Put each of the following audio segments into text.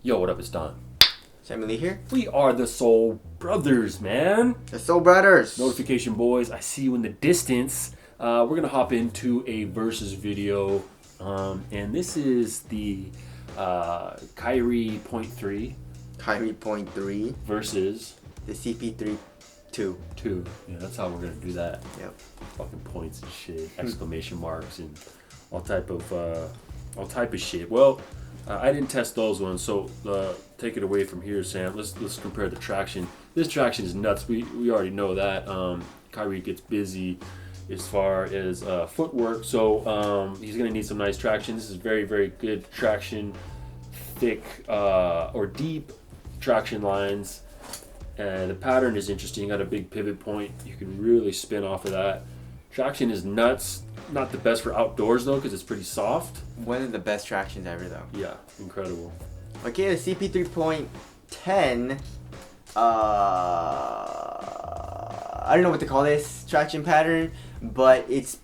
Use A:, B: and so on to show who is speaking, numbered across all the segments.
A: Yo, what up? It's Don.
B: Sammy Lee here.
A: We are the Soul Brothers, man.
B: The Soul Brothers.
A: Notification boys, I see you in the distance. We're going to hop into a versus video. And this is the Kyrie .3.
B: Kyrie .3.
A: Versus
B: the Cp3.X.
A: Yeah, that's how we're going to do that.
B: Yep.
A: Fucking points and shit. Exclamation marks and all type of shit. Well, I didn't test those ones, so take it away from here, Sam. Let's compare the traction. This traction is nuts. We already know that. Kyrie gets busy as far as footwork, so he's gonna need some nice traction. This is very, very good traction, thick or deep traction lines. And the pattern is interesting. You got a big pivot point. You can really spin off of that. Traction is nuts. Not the best for outdoors though, because it's pretty soft.
B: One of the best tractions ever though.
A: Yeah, incredible.
B: Okay, the Cp3.10. I don't know what to call this traction pattern, but it's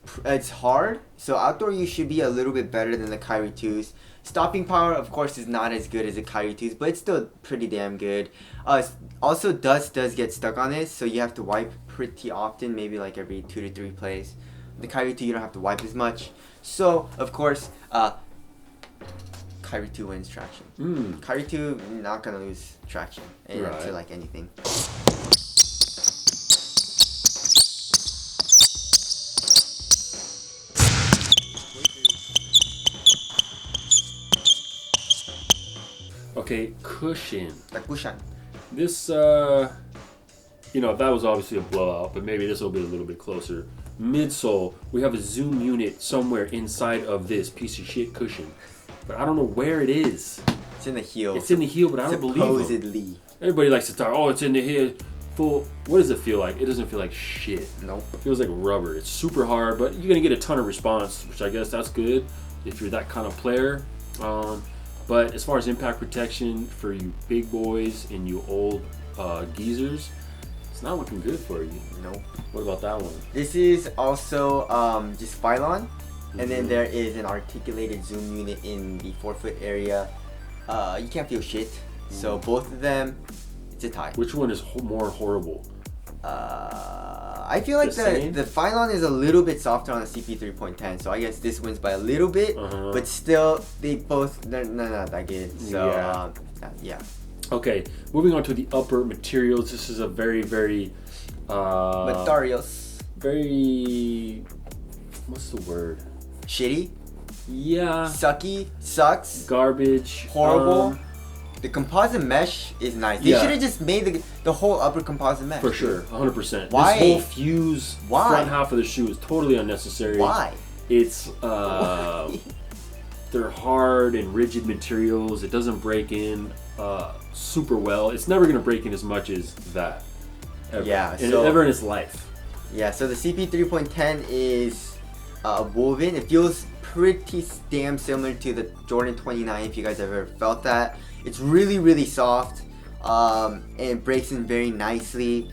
B: hard. So outdoor you should be a little bit better than the Kyrie 2s. Stopping power, of course, is not as good as the Kyrie 2s, but it's still pretty damn good. Also, dust does get stuck on this, so you have to wipe pretty often, maybe like every 2 to 3 plays. The Kyrie 2, you don't have to wipe as much. So, of course, Kyrie 2 wins traction. Kyrie 2, not going to lose traction to like anything.
A: Okay, cushion.
B: The cushion.
A: This, you know, that was obviously a blowout, but maybe this will be a little bit closer. Midsole, we have a zoom unit somewhere inside of this piece of shit cushion, but I don't know where it is.
B: It's in the heel.
A: It's in the heel, but I don't believe it.
B: Supposedly.
A: Everybody likes to talk, oh, it's in the heel. Full. What does it feel like? It doesn't feel like shit.
B: Nope.
A: It feels like rubber. It's super hard, but you're gonna get a ton of response, which I guess that's good if you're that kind of player. But as far as impact protection for you big boys and you old geezers, it's not looking good for you.
B: Nope.
A: What about that one?
B: This is also just Phylon, and then there is an articulated zoom unit in the forefoot area. You can't feel shit. So both of them, it's a tie.
A: Which one is more horrible?
B: I feel like the Phylon is a little bit softer on the Cp3.10, so I guess this wins by a little bit, but still they're not that good. So yeah.
A: Okay, moving on to the upper materials. This is a very, very
B: materials.
A: Very, what's the word?
B: Shitty.
A: Yeah.
B: Sucky. Sucks.
A: Garbage.
B: Horrible. The composite mesh is nice. They should have just made the whole upper composite mesh.
A: For sure, 100%.
B: Why?
A: This whole fuse front half of the shoe is totally unnecessary.
B: Why?
A: It's they're hard and rigid materials. It doesn't break in super well. It's never gonna break in as much as that. Ever.
B: Yeah.
A: Ever in its life.
B: Yeah. So the CP3.10 is woven. It feels pretty damn similar to the Jordan 29. If you guys ever felt that. It's really, really soft, and it breaks in very nicely.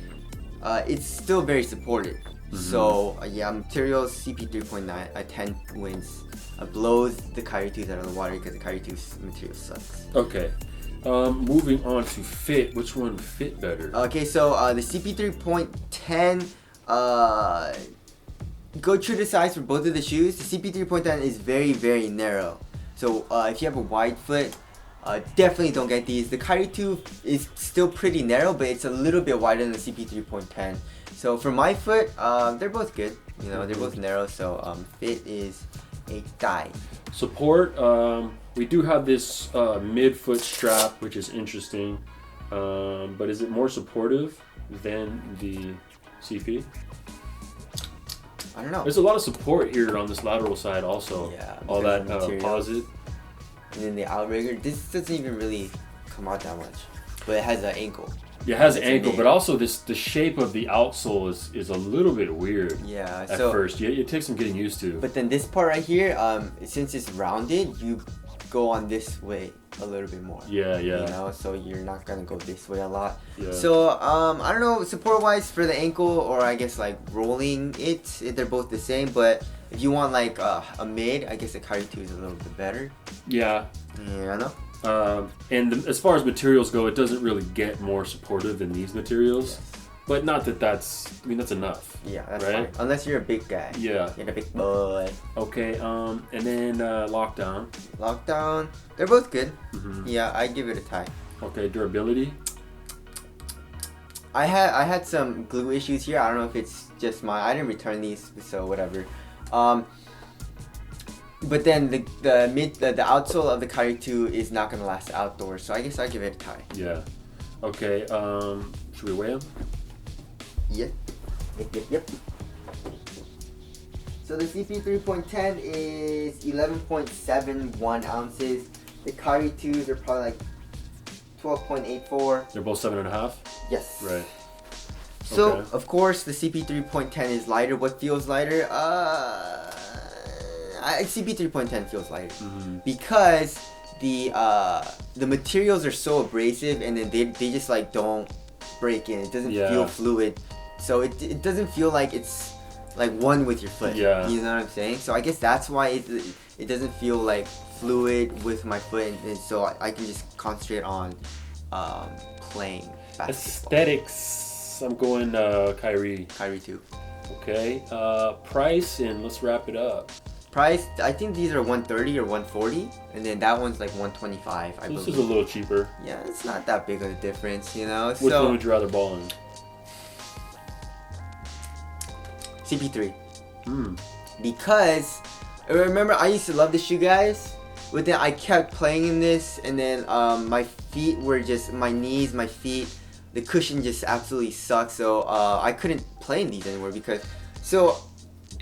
B: It's still very supported. So yeah, materials CP3.9, 10 wins. Blows the Kyrie 2s out of the water because the Kyrie 2's material sucks.
A: Okay, moving on to fit. Which one fit better?
B: Okay, so the CP3.10, go true to size for both of the shoes. The CP3.10 is very, very narrow. So if you have a wide foot, definitely don't get these. The Kyrie 2 is still pretty narrow, but it's a little bit wider than the CP3.10. So for my foot, they're both good. You know, they're both narrow, so fit is a tie.
A: Support, we do have this mid-foot strap, which is interesting. But is it more supportive than the CP?
B: I don't know.
A: There's a lot of support here on this lateral side also.
B: Yeah.
A: All that posit.
B: And then the outrigger, this doesn't even really come out that much, but it has an ankle.
A: Yeah, it has an ankle, but also the shape of the outsole is a little bit weird.
B: Yeah,
A: at first, it takes some getting used to.
B: But then this part right here, since it's rounded, you go on this way a little bit more.
A: Yeah.
B: You know, so you're not gonna go this way a lot.
A: Yeah.
B: So I don't know, support wise for the ankle, or I guess like rolling it, they're both the same. But if you want like a mid, I guess the Kyrie 2 is a little bit better.
A: Yeah.
B: Yeah, I know.
A: As far as materials go, it doesn't really get more supportive than these materials.
B: Yes.
A: But not that that's enough.
B: Yeah, that's
A: right?
B: fine. Unless you're a big guy.
A: Yeah.
B: You're a big boy.
A: Okay, and then lockdown.
B: Lockdown, they're both good.
A: Mm-hmm.
B: Yeah, I give it a tie.
A: Okay, durability.
B: I had some glue issues here. I don't know if it's just I didn't return these, so whatever. But then the outsole of the Kyrie 2 is not gonna last outdoors, so I guess I give it a tie.
A: Yeah. Okay. Should we weigh them?
B: Yep. So the CP3.10 is 11.71 ounces. The Kyrie 2s are probably like 12.84.
A: They're both 7.5.
B: Yes.
A: Right.
B: So
A: Okay.
B: of course the CP3.10 is lighter. What feels lighter? CP3.10 feels lighter because the materials are so abrasive, and then they just like don't break in. It doesn't feel fluid, so it doesn't feel like it's like one with your foot.
A: Yeah.
B: You know what I'm saying? So I guess that's why it doesn't feel like fluid with my foot, and so I can just concentrate on playing basketball.
A: Aesthetics. I'm going Kyrie.
B: Kyrie 2.
A: Okay. Price, and let's wrap it up.
B: Price, I think these are 130 or 140, and then that one's like 125, I believe.
A: This is a little cheaper.
B: Yeah, it's not that big of a difference, you know.
A: Which one would you rather ball in?
B: CP3. Because remember, I used to love the shoe, guys, but then I kept playing in this, and then my feet were just, my knees, my feet, the cushion just absolutely sucked. So I couldn't play in these anymore because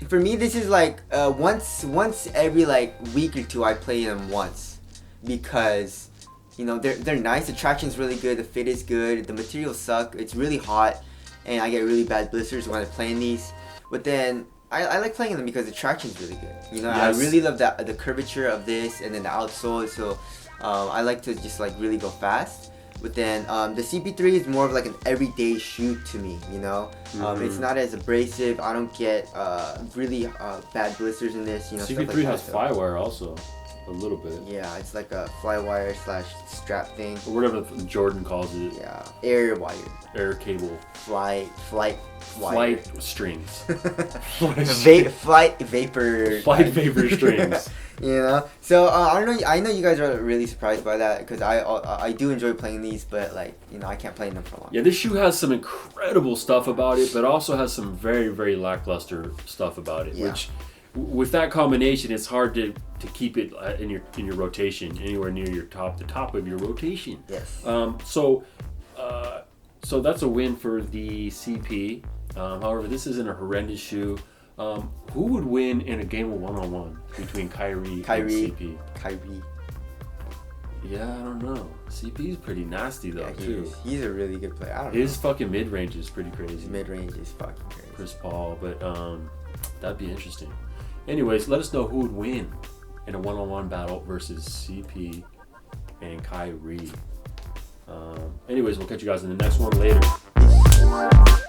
B: for me, this is like once every like week or two I play them once, because you know they're nice. The traction's really good. The fit is good. The materials suck. It's really hot, and I get really bad blisters when I play in these. But then I like playing them because the traction's really good. You know,
A: Yes.
B: I really love the curvature of this, and then the outsole. So I like to just like really go fast. But then the CP3 is more of like an everyday shoe to me, you know. It's not as abrasive. I don't get really bad blisters in this, you know.
A: CP3
B: stuff like
A: has
B: that,
A: Flywire also, a little bit.
B: Yeah, it's like a flywire / strap thing.
A: Or whatever Jordan calls it.
B: Yeah, air wire,
A: Air cable.
B: flight wire.
A: Flight strings.
B: Flight vapor.
A: Flight vapor strings.
B: You know, so I don't know. I know you guys are really surprised by that because I do enjoy playing these, but like you know I can't play them for long.
A: Yeah, this shoe has some incredible stuff about it, but also has some very, very lackluster stuff about it.
B: Yeah.
A: Which, with that combination, it's hard to keep it in your rotation, anywhere near the top of your rotation.
B: Yes.
A: So that's a win for the CP. However, this isn't a horrendous shoe. Who would win in a game of one-on-one between Kyrie and CP?
B: Kyrie.
A: Yeah, I don't know. CP is pretty nasty though, too.
B: He's a really good player. I don't know.
A: His fucking mid-range is pretty crazy.
B: His mid-range is fucking crazy.
A: Chris Paul, but that'd be interesting. Anyways, let us know who would win in a one-on-one battle versus CP and Kyrie. Anyways, we'll catch you guys in the next one later.
B: Peace.